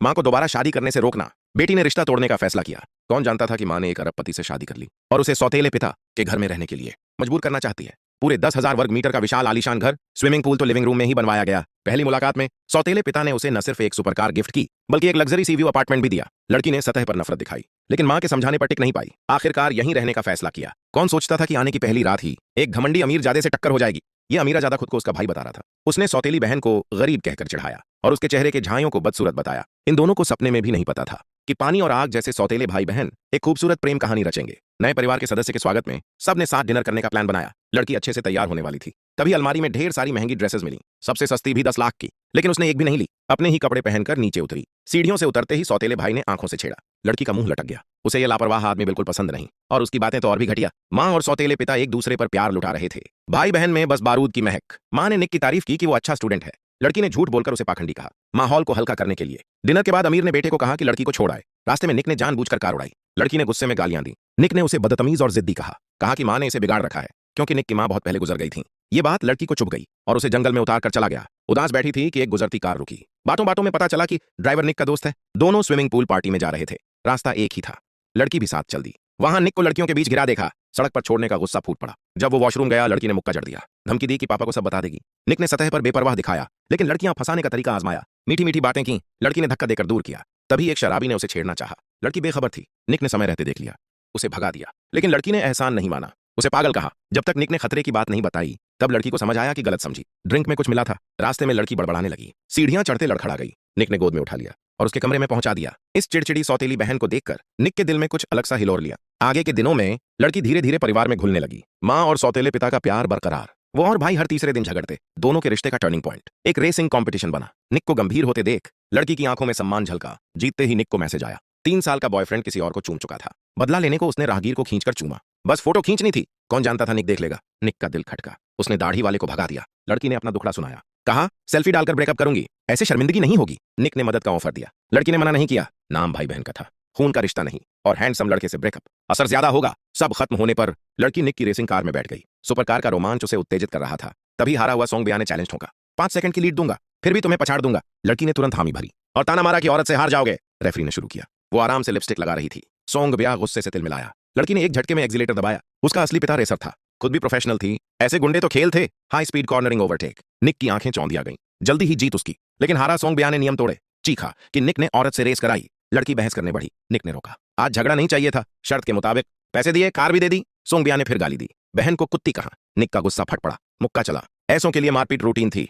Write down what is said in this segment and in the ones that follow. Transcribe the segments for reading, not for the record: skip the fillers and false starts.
माँ को दोबारा शादी करने से रोकना, बेटी ने रिश्ता तोड़ने का फैसला किया। कौन जानता था कि माँ ने एक अरबपति से शादी कर ली और उसे सौतेले पिता के घर में रहने के लिए मजबूर करना चाहती है। पूरे 10,000 वर्ग मीटर का विशाल आलीशान घर, स्विमिंग पूल तो लिविंग रूम में ही बनवाया गया। पहली मुलाकात में सौतेले पिता ने उसे न सिर्फ एक सुपर कार गिफ्ट की, बल्कि एक लग्जरी सी व्यू अपार्टमेंट भी दिया। लड़की ने सतह पर नफरत दिखाई, लेकिन माँ के समझाने पर टिक नहीं पाई। आखिरकार यहीं रहने का फैसला किया। कौन सोचता था कि आने की पहली रात ही एक घमंडी अमीरजादे से टक्कर हो जाएगी। ये अमीराजादा खुद को उसका भाई बता रहा था। उसने सौतेली बहन को गरीब कहकर चिढ़ाया और उसके चेहरे के झाइयों को बदसूरत बताया। इन दोनों को सपने में भी नहीं पता था कि पानी और आग जैसे सौतेले भाई बहन एक खूबसूरत प्रेम कहानी रचेंगे। नए परिवार के सदस्य के स्वागत में सबने साथ डिनर करने का प्लान बनाया। लड़की अच्छे से तैयार होने वाली थी, तभी अलमारी में ढेर सारी महंगी ड्रेसेस मिली, सबसे सस्ती भी 10 लाख की, लेकिन उसने एक भी नहीं ली। अपने ही कपड़े पहनकर नीचे उतरी। सीढ़ियों से उतरते ही सौतेले भाई ने आंखों से छेड़ा। लड़की का मुंह लटक गया। उसे यह लापरवाह आदमी बिल्कुल पसंद नहीं, और उसकी बातें तो और भी घटिया। माँ और सौतेले पिता एक दूसरे पर प्यार लुटा रहे थे। भाई बहन में बस बारूद की महक। माँ ने निक की तारीफ की कि वो अच्छा स्टूडेंट है। लड़की ने झूठ बोलकर उसे पाखंडी कहा, माहौल को हल्का करने के लिए। डिनर के बाद अमीर ने बेटे को कहा कि लड़की को छोड़ आए। रास्ते में निक ने जानबूझकर कार उड़ाई। लड़की ने गुस्से में गालियां दी। निक ने उसे बदतमीज और जिद्दी कहा कि माँ ने इसे बिगाड़ रखा है, क्योंकि निक की माँ बहुत पहले गुजर गई थी। ये बात लड़की को चुभ गई और उसे जंगल में उतार कर चला गया। उदास बैठी थी कि एक गुजरती कार रुकी। बातों बातों में पता चला कि ड्राइवर निक का दोस्त है। दोनों स्विमिंग पूल पार्टी में जा रहे थे। रास्ता एक ही था। लड़की भी साथ चल दी। वहां निक को लड़कियों के बीच गिरा देखा। सड़क पर छोड़ने का गुस्सा फूट पड़ा। जब वो वॉशरूम गया, लड़की ने मुक्का जड़ दिया। धमकी दी कि पापा को सब बता देगी। निक ने सतह पर बेपरवाह दिखाया, लेकिन लड़कियां फंसाने का तरीका आजमाया। मीठी मीठी बातें की। लड़की ने धक्का देकर दूर किया। तभी एक शराबी ने उसे छेड़ना चाहा। लड़की बेखबर थी। निक ने समय रहते देख लिया, उसे भगा दिया। लेकिन लड़की ने एहसान नहीं माना, उसे पागल कहा। जब तक निक ने खतरे की बात नहीं बताई, तब लड़की को समझ आया कि गलत समझी। ड्रिंक में कुछ मिला था। रास्ते में लड़की बड़बड़ाने लगी। सीढ़ियां चढ़ते लड़खड़ा गई। निक ने गोद में उठा लिया और उसके कमरे में पहुंचा दिया। इस चिड़चिड़ी सौतेली बहन को देखकर निक के दिल में कुछ अलग सा हिलोर लिया। आगे के दिनों में लड़की धीरे धीरे परिवार में घुलने लगी। माँ और सौतेले पिता का प्यार बरकरार। वो और भाई हर तीसरे दिन झगड़ते। दोनों के रिश्ते का टर्निंग पॉइंट एक रेसिंग कंपटीशन बना। निक को गंभीर होते देख लड़की की आंखों में सम्मान झलका। जीतते ही निक को मैसेज आया। 3 साल का बॉयफ्रेंड किसी और को चूम चुका था। बदला लेने को उसने राहगीर को खींचकर चूमा। बस फोटो खींचनी थी। कौन जानता था निक देख लेगा। निक का दिल खटका। उसने दाढ़ी वाले को भगा दिया। लड़की ने अपना दुखड़ा सुनाया। कहा, सेल्फी डालकर ब्रेकअप करूंगी, ऐसे शर्मिंदगी नहीं होगी। निक ने मदद का ऑफर दिया। लड़की ने मना नहीं किया। नाम भाई बहन का था, खून का रिश्ता नहीं, और हैंडसम लड़के से ब्रेकअप असर ज्यादा होगा। सब खत्म होने पर लड़की निक की रेसिंग कार में बैठ गई। सुपर कार का रोमांच उसे उत्तेजित कर रहा था। तभी हारा हुआ सोंग बिया ने चैलेंज ठोका। 5 सेकंड की लीड दूंगा, फिर भी तुम्हें पछाड़ दूंगा। लड़की ने तुरंत हामी भरी और ताना मारा कि औरत से हार जाओगे। रेफरी ने शुरू किया। वो आराम से लिपस्टिक लगा रही थी। सोंग बिया गुस्से से तिलमिलाया। लड़की ने एक झटके में एक्सीलेटर दबाया। उसका असली पिता रेसर था, खुद भी प्रोफेशनल थी। ऐसे गुंडे तो खेल थे। High speed cornering overtake. Nick की आंखें चौंधिया गईं। जल्दी ही जीत उसकी। लेकिन हारा सोंग बिया ने नियम तोड़े। चीखा कि निक ने औरत से रेस कराई। लड़की बहस करने बढ़ी। निक ने रोका। आज झगड़ा नहीं चाहिए था। शर्त के मुताबिक पैसे दिए, कार भी दे दी। सोंग बिया ने फिर गाली दी। बहन को कुत्ती कहा। निक का गुस्सा फट पड़ा। मुक्का चला। ऐसों के लिए मारपीट रूटीन थी,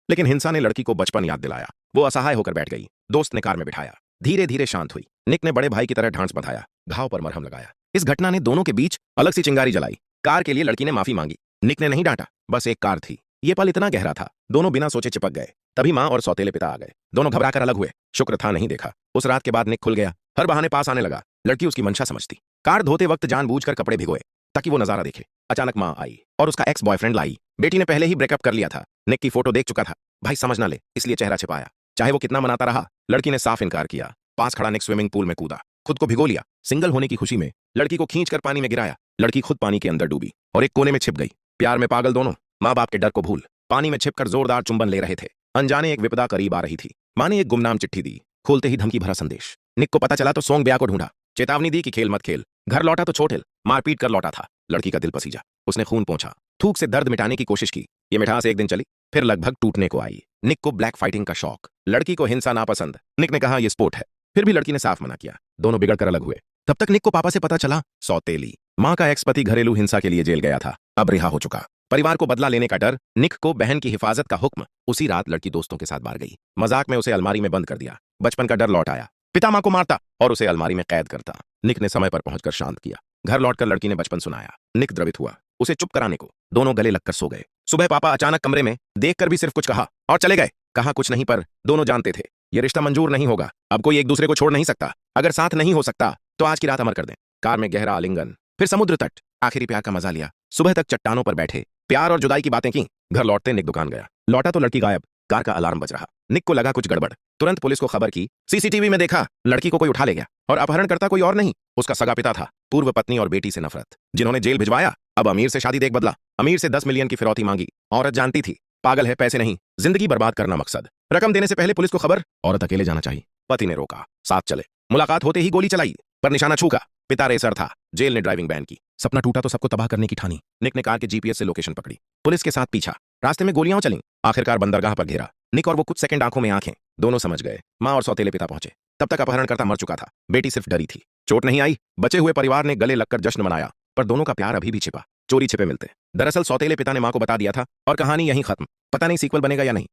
लेकिन हिंसा ने लड़की को बचपन याद दिलाया। वो असहाय होकर बैठ गई। दोस्त ने कार में बिठाया। धीरे धीरे शांत हुई। निक ने बड़े भाई की तरह ढांस बंधाया। घाव पर मरहम लगाया। इस घटना ने दोनों के बीच अलग सी चिंगारी जलाई। कार के लिए लड़की ने माफी मांगी। निक ने नहीं डांटा। बस एक कार थी। ये पल इतना गहरा था, दोनों बिना सोचे चिपक गए। तभी माँ और सौतेले पिता आ गए। दोनों घबराकर अलग हुए। शुक्र था नहीं देखा। उस रात के बाद निक खुल गया। हर बहाने पास आने लगा। लड़की उसकी मंशा समझती। कार धोते वक्त जानबूझकर कपड़े भिगोए ताकि वो नजारा देखे। अचानक माँ आई और उसका एक्स बॉयफ्रेंड लाई। बेटी ने पहले ही ब्रेकअप कर लिया था। निक की फोटो देख चुका था। भाई समझ ना ले, इसलिए चेहरा छिपाया। चाहे वो कितना मनाता रहा, लड़की ने साफ इनकार किया। पास खड़ा निक स्विमिंग पूल में कूदा। खुद को भिगो लिया। सिंगल होने की खुशी में लड़की को खींचकर पानी में गिराया। लड़की खुद पानी के अंदर डूबी और एक कोने में छिप गई। प्यार में पागल दोनों। माँ बाप के डर को भूल पानी में छिपकर जोरदार चुंबन ले रहे थे। अनजाने एक विपदा करीब आ रही थी। माँ ने एक गुमनाम चिट्ठी दी। खोलते ही धमकी भरा संदेश। निक को पता चला तो सोंग ब्या को ढूंढा। चेतावनी दी कि खेल मत खेल। घर लौटा तो छोट हिल। मारपीट कर लौटा था। लड़की का दिल पसीजा। उसने खून पोंछा। थूक से दर्द मिटाने की कोशिश की। ये मिठास एक दिन चली, फिर लगभग टूटने को आई। निक को ब्लैक फाइटिंग का शौक। लड़की को हिंसा नापसंद। निक ने कहा यह स्पोर्ट है। फिर भी लड़की ने साफ मना किया। दोनों बिगड़कर अलग हुए। तब तक निक को पापा से पता चला सौतेली माँ का एक्स पति घरेलू हिंसा के लिए जेल गया था। अब रिहा हो चुका। परिवार को बदला लेने का डर। निक को बहन की हिफाजत का हुक्म। उसी रात लड़की दोस्तों के साथ बाहर गई। मजाक में उसे अलमारी में बंद कर दिया। बचपन का डर लौट आया। पिता माँ को मारता और उसे अलमारी में कैद करता। निक ने समय पर पहुंचकर शांत किया। घर लौटकर लड़की ने बचपन सुनाया। निक द्रवित हुआ। उसे चुप कराने को दोनों गले लगकर सो गए। सुबह पापा अचानक कमरे में देखकर भी सिर्फ कुछ कहा और चले गए। कहा कुछ नहीं, पर दोनों जानते थे ये रिश्ता मंजूर नहीं होगा। अब कोई एक दूसरे को छोड़ नहीं सकता। अगर साथ नहीं हो सकता तो आज की रात अमर कर दें। कार में गहरा आलिंगन, फिर समुद्र तट। आखिरी प्यार का मजा लिया। सुबह तक चट्टानों पर बैठे प्यार और जुदाई की बातें की। घर लौटते निक दुकान गया। लौटा तो लड़की गायब। कार का अलार्म बज रहा। निक को लगा कुछ गड़बड़। तुरंत पुलिस को खबर की। सीसीटीवी में देखा लड़की को कोई उठा ले गया और अपहरणकर्ता कोई और नहीं, उसका सगा पिता था। पूर्व पत्नी और बेटी से नफरत, जिन्होंने जेल भिजवाया। अब अमीर से शादी देख बदला। अमीर से 10 मिलियन की फिरौती मांगी। औरत जानती थी पागल है, पैसे नहीं, जिंदगी बर्बाद करना मकसद। रकम देने से पहले पुलिस को खबर। औरत अकेले जाना चाहिए। पति ने रोका, साथ चले। मुलाकात होते ही गोली चलाई, पर निशाना छूका। पिता रेसर था, जेल ने ड्राइविंग बैन की। सपना टूटा तो सबको तबाह करने की ठानी। निक ने कार के जीपीएस से लोकेशन पकड़ी, पुलिस के साथ पीछा। रास्ते में गोलियां चलीं, आखिरकार बंदरगाह पर घेरा। निक और वो कुछ सेकंड आंखों में आंखें, दोनों समझ गए। मां और सौतेले पिता पहुंचे। तब तक अपहरणकर्ता मर चुका था, बेटी सिर्फ डरी थी। चोट नहीं आई। बचे हुए परिवार ने गले लगकर जश्न मनाया, पर दोनों का प्यार अभी भी छिपा, चोरी छिपे मिलते। दरअसल सौतेले पिता ने मां को बता दिया था और कहानी यहीं खत्म। पता नहीं सीक्वल बनेगा या नहीं।